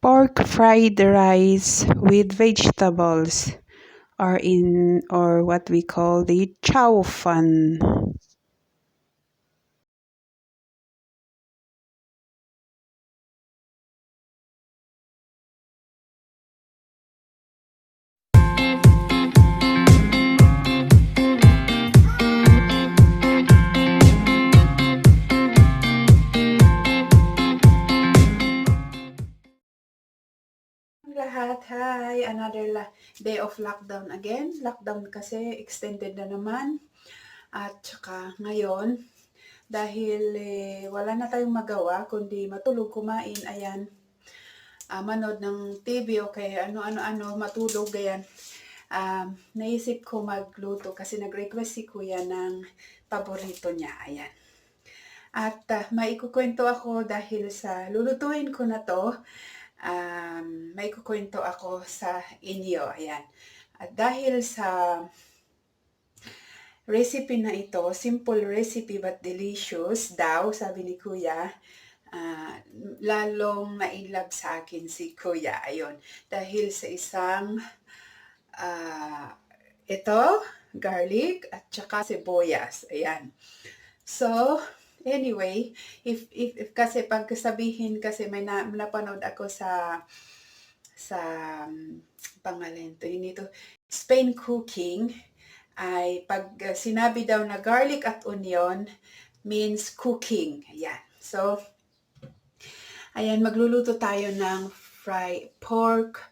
pork fried rice with vegetables, or what we call the Chaofan. Lahat, hi! Another day of lockdown again. Lockdown kasi extended na naman. At saka ngayon, dahil wala na tayong magawa kundi matulog, kumain, ayan, manood ng TV o kaya ano-ano, matulog, ayan. Naisip ko magluto kasi nag-request si Kuya ng paborito niya, ayan. At maikukwento ako dahil sa lulutuin ko na to, may kukwento ako sa inyo. Ayan. At dahil sa recipe na ito, simple recipe but delicious daw, sabi ni Kuya, lalong na-inlove sa akin si Kuya. Ayun. Dahil sa isang ito, garlic at saka sibuyas. Ayan. So, anyway, if kasi pag sabihin kasi may napanood ako sa pangalan to, nito Spain cooking, ay pag sinabi daw na garlic at onion means cooking. Ayan. So, ayan, magluluto tayo ng pork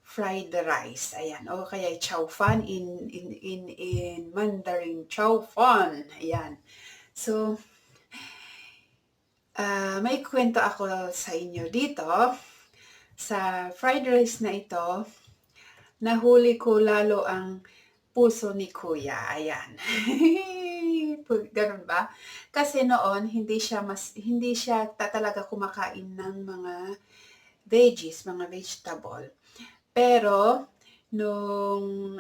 fried rice. Ayan. O kaya Chaofan in Mandarin. Chaofan. Ayan. So, may kwento ako sa inyo dito. Sa fried rice na ito, nahuli ko lalo ang puso ni Kuya. Ayan. Ganun ba? Kasi noon, hindi siya talaga kumakain ng mga veggies, mga vegetable. Pero, nung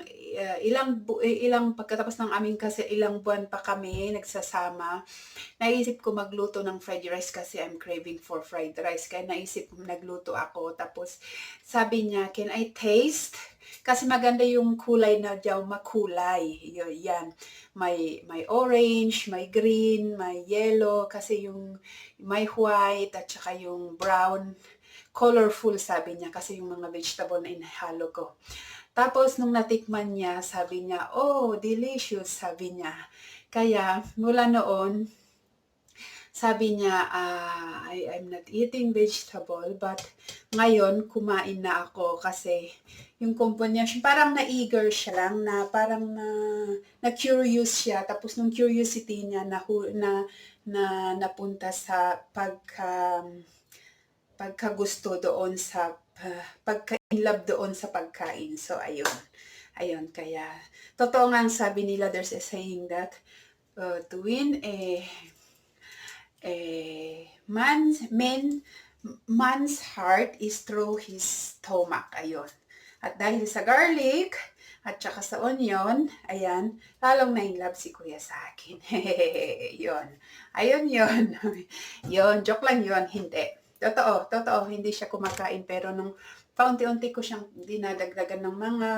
ilang pagkatapos ng aming kasi ilang buwan pa kami nagsasama, naisip ko magluto ng fried rice kasi I'm craving for fried rice. Kaya naisip ko nagluto ako. Tapos sabi niya, can I taste? Kasi maganda yung kulay na daw, makulay. Yan. May orange, may green, may yellow. Kasi yung may white at saka yung brown. Colorful sabi niya kasi yung mga vegetable na inahalo ko. Tapos nung natikman niya, sabi niya, oh, delicious, sabi niya. Kaya mula noon, sabi niya, I'm not eating vegetable, but ngayon kumain na ako kasi yung kumpanya, parang na-eager siya lang, na parang na-curious siya. Tapos nung curiosity niya na napunta sa pagkagusto doon sa pagka-inlove doon sa pagkain. So, ayun, kaya totoo nga ang sabi nila, there's a saying that to win man's heart is through his stomach. Ayun. At dahil sa garlic at saka sa onion, ayan, lalong na-inlove si Kuya sa akin. Yun. Ayun yun. Yun, joke lang yun, hindi. Totoo, hindi siya kumakain. Pero nung paunti-unti ko siyang dinadagdagan ng mga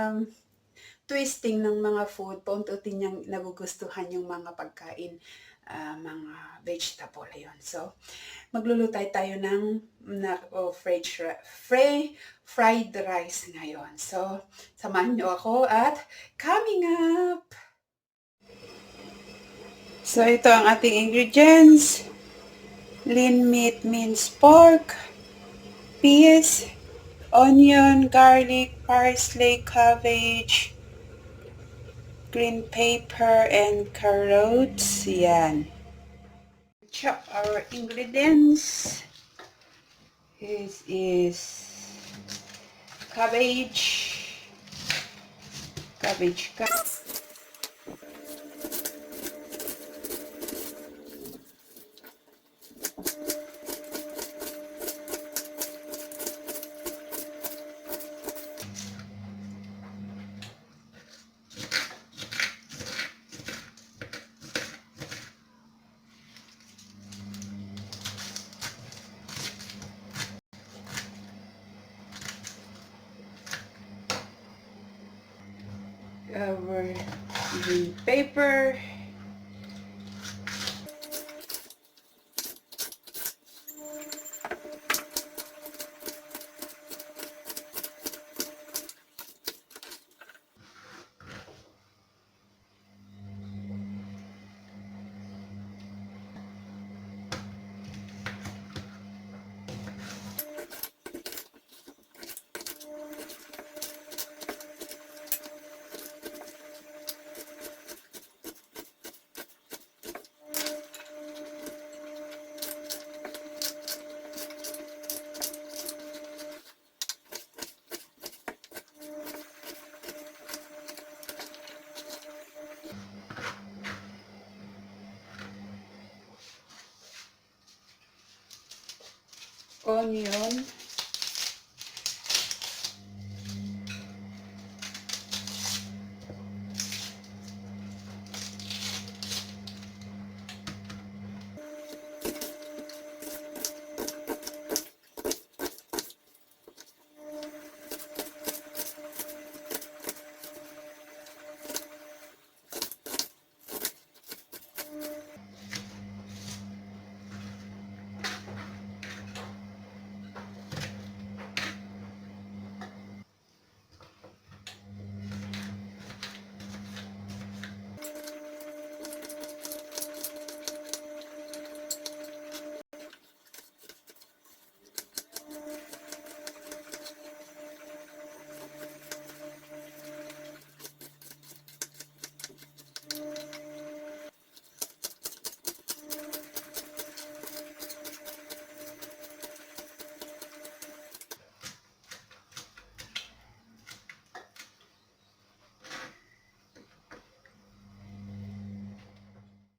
twisting ng mga food, paunti-unti niyang nagugustuhan yung mga pagkain, mga vegetable. Ayun. So, maglulutay tayo ng fried rice ngayon. So, samahan niyo ako at coming up! So, ito ang ating ingredients. Lean meat means pork, peas, onion, garlic, parsley, cabbage, green pepper, and carrots. Yan. Chop our ingredients. This is cabbage cut. our green pepper. Onion.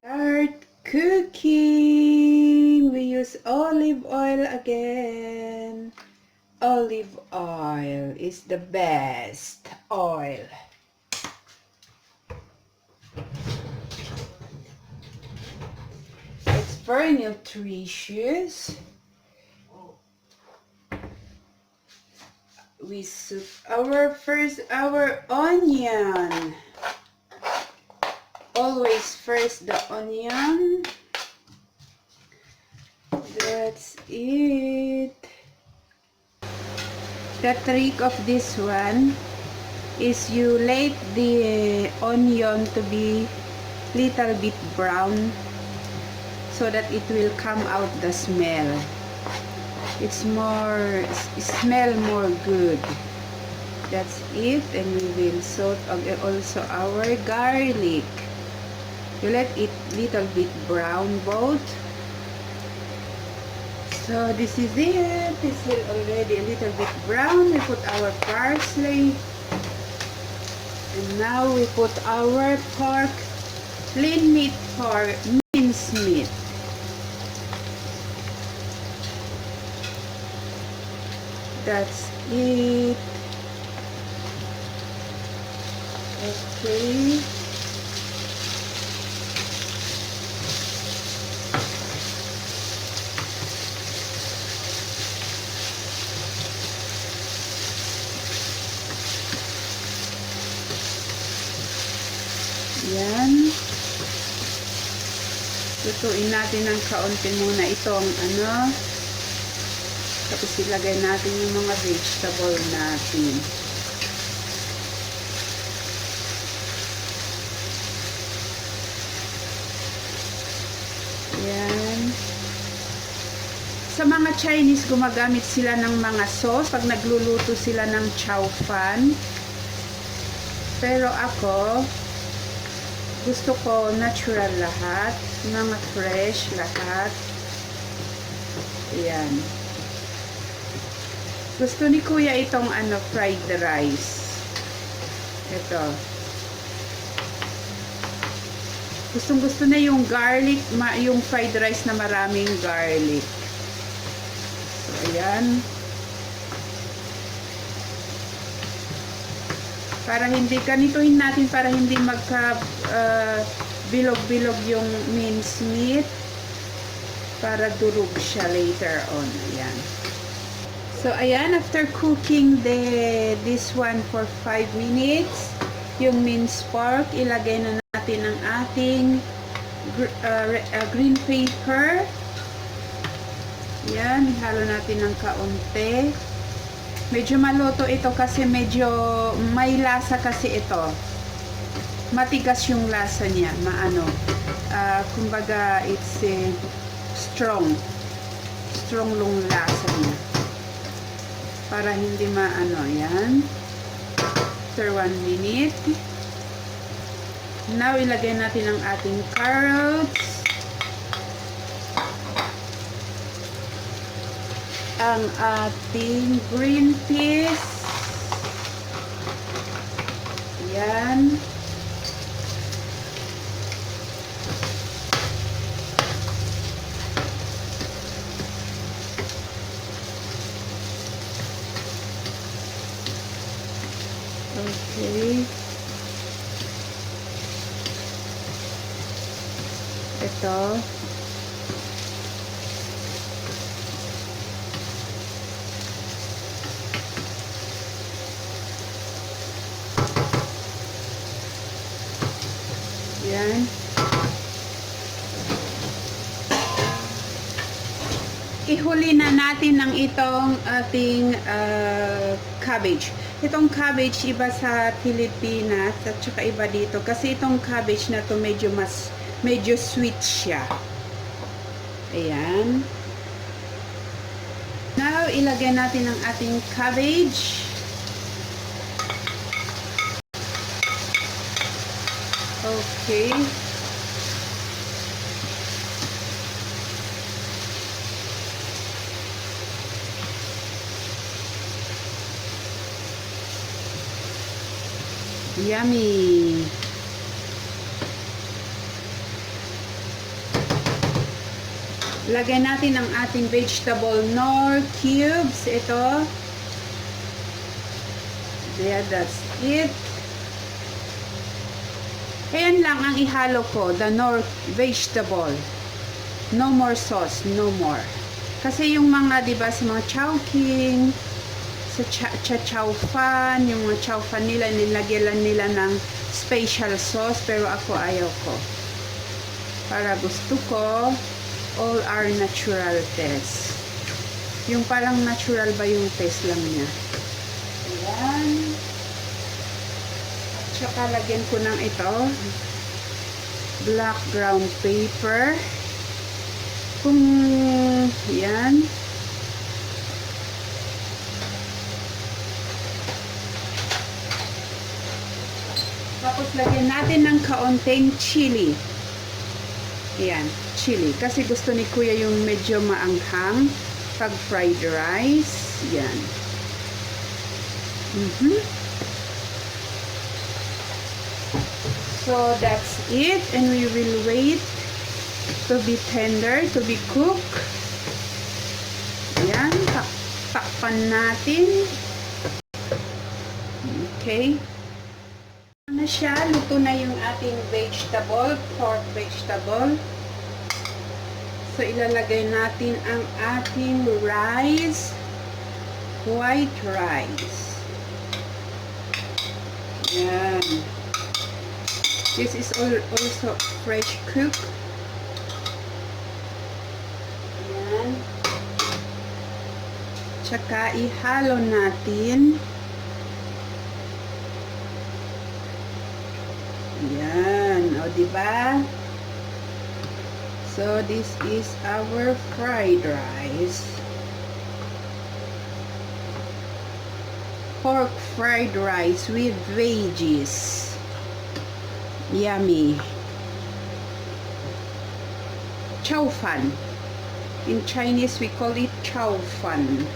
Start cooking. We use olive oil again. Olive oil is the best oil. It's very nutritious. We soup our onion. Always first the onion. That's it. The trick of this one is you let the onion to be little bit brown so that it will come out the smell. It's smell more good. That's it. And we will salt also our garlic. You let it little bit brown both. So this is it. This is already a little bit brown. We put our parsley. And now we put our pork, lean meat pork, minced meat. That's it. Okay. Yan. Lutuin natin ng kaunti muna itong ano. Tapos ilagay natin yung mga vegetable natin. Yan. Sa mga Chinese, gumagamit sila ng mga sauce pag nagluluto sila ng Chaofan. Pero ako, gusto ko natural lahat, mga fresh lahat. Yan. Gusto ni Kuya itong ano, fried rice. Ito. Gustong gusto na yung garlic, yung fried rice na maraming garlic. So, ayan. Para hindi, ganituhin natin para hindi magka bilog-bilog yung minced meat. Para durog siya later on. Ayan. So, ayan, after cooking this one for 5 minutes, yung minced pork. Ilagay na natin ang ating green pepper. Yan, ihalo natin ng kaunti. Medyo maluto ito kasi medyo may lasa kasi ito. Matigas yung lasa niya, kumbaga it's strong yung lasa niya. Para hindi yan. After 1 minute. Now, ilagay natin ang ating carrots. Ang ating green peas. Yan. Okay. Ito. Yan. Ihuli na natin ang itong ating cabbage. Itong cabbage iba sa Pilipinas at saka iba dito kasi itong cabbage na to medyo sweet siya. Ayan. Now, ilagay natin ang ating cabbage. Okay. Yummy! Lagay natin ang ating vegetable nor cubes. Ito. There, that's it. Ayan lang ang ihalo ko, the nor vegetable. No more sauce, no more. Kasi yung mga, diba, sa mga chowking, sa Chaofan, yung mga Chaofan nila, nilagyan nila ng special sauce, pero ako ayaw ko. Para gusto ko, all are natural taste. Yung parang natural ba yung taste lang niya. Ayan. At saka lagyan ko ng ito, black ground paper. Kung, yan. Tapos lagyan natin ng kaunting chili. Ayan, chili. Kasi gusto ni Kuya yung medyo maanghang pag fried rice. Yan. So, that's it. And we will wait to be tender, to be cooked. Yan. Takpan natin. Okay. Na siya, luto na yung ating vegetable, pork vegetable. So, ilalagay natin ang ating rice, white rice. Yan. This is also fresh cooked. Yan. Tsaka, ihalo natin. Yan, o diba? So this is our fried rice. Pork fried rice with veggies. Yummy. Chaofan. In Chinese we call it Chaofan.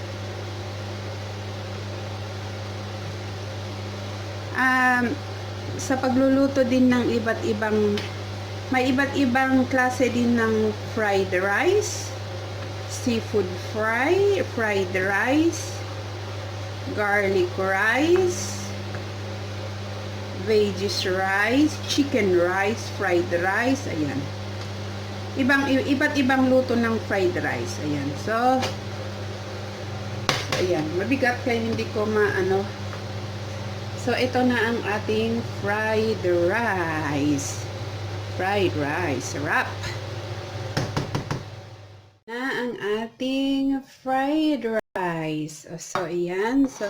Sa pagluluto din ng may iba't ibang klase din ng fried rice, seafood fried rice, garlic rice, veggies rice, chicken rice, fried rice, ayan. Iba't ibang luto ng fried rice, ayan. So ayan, mabigat kaya hindi ko So, ito na ang ating fried rice. Fried rice wrap. Na ang ating fried rice. So, ayan. So,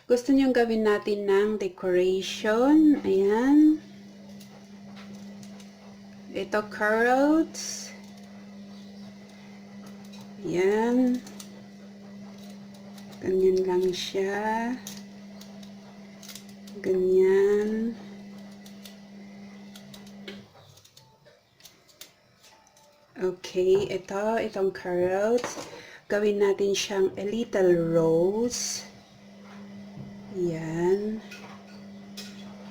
gusto nyong gawin natin ng decoration. Ayan. Ito, carrots. Ayan. Ganyan lang siya. Ganyan. Okay, itong carrots. Gawin natin siyang a little rose. Yan.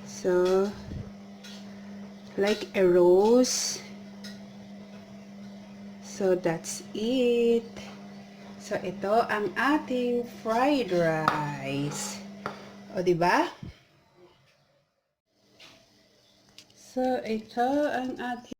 So, like a rose. So, that's it. So, ito ang ating fried rice. O, diba? So, ito ang ating